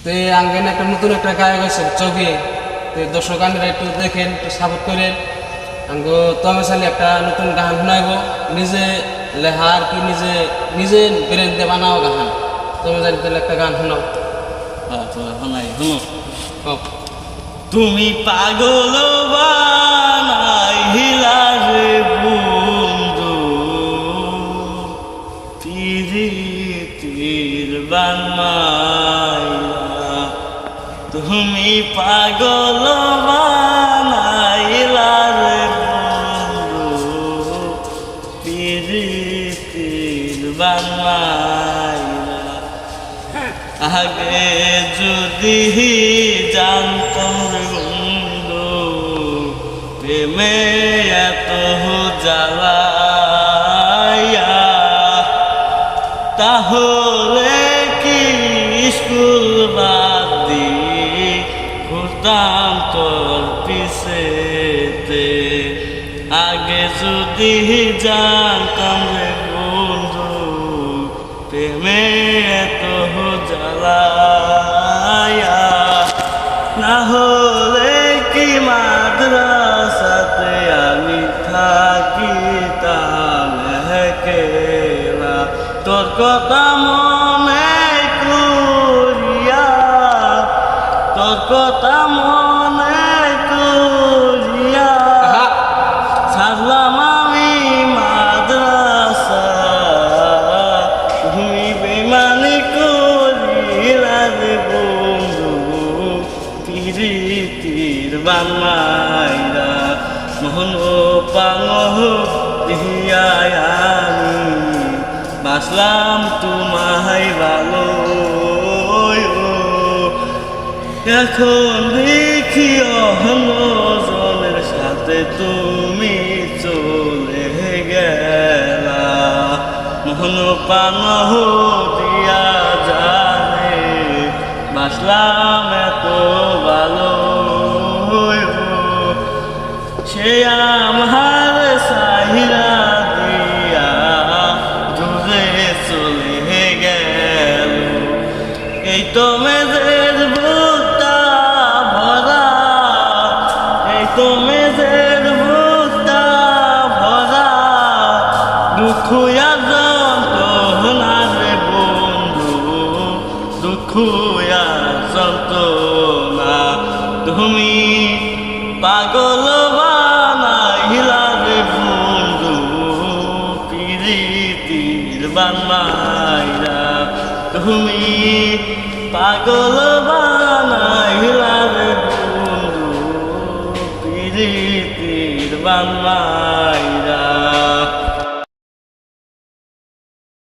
তো আঙ্গেন একটা নতুন একটা গায়ক আছে চৌকি, তো দর্শক আঙ্গেরা একটু দেখেন, একটু সাপোর্ট করেন। আঙ্গ তবে চাইলে একটা নতুন গান শোনাইব, নিজে লেখা আর কি, নিজে নিজে ব্রেন দিয়ে বানাও গান। তুমি জানি তাহলে একটা গান শোনাও। শোনাই শুনো। ও তুমি পাগল বানাইলা রে বন্ধু, প্রীতির বানাইলা। তুমি পাগল বানাইলা রে বন্ধু, প্রীতির বানাইলা। আগে যদি জানতাম রে বন্ধু, প্রেমে এত জ্বালাইয়া, তাহলে কি স্কুল বাদ দিয়ে ঘুরতাম তোর পিছেতে। আগে যদি জানতাম রে বন্ধু, প্রেমে এত জ্বালাইয়া, না হলে কি মাদ্রাসাতে আমি থাকিতাম একলা। তোর কথা মনে করিয়া, তোর কথা মনে করিয়া, ছাড়লাম আমি মাদ্রাসা। তুমি বেমানি করিলা রে বন্ধু, প্রীতির বানাইলা। মোহন পাঙ দিয়া আমি বাসলাম তোমায় ভালো। এখন দেখি অন্যজনের সাথে তুমি চলে গেলা। মোহন পাঙ দিয়া জানে বাসলাম এত ভালো। সে আমার সাহিরা দিয়া দূরে চলে গেল। এই তো মেজের বুকটা ভরা, এই তো মেজের বুকটা ভরা, দুঃখ আর যন্ত্রণা রে বন্ধু, দুঃখ আর যন্ত্রণা। তুমি পাগল বানাইলা রে বন্ধু, প্রীতির বানাইলা। তুমি পাগল বানাইলা রে বন্ধু, প্রীতির বানাইলা।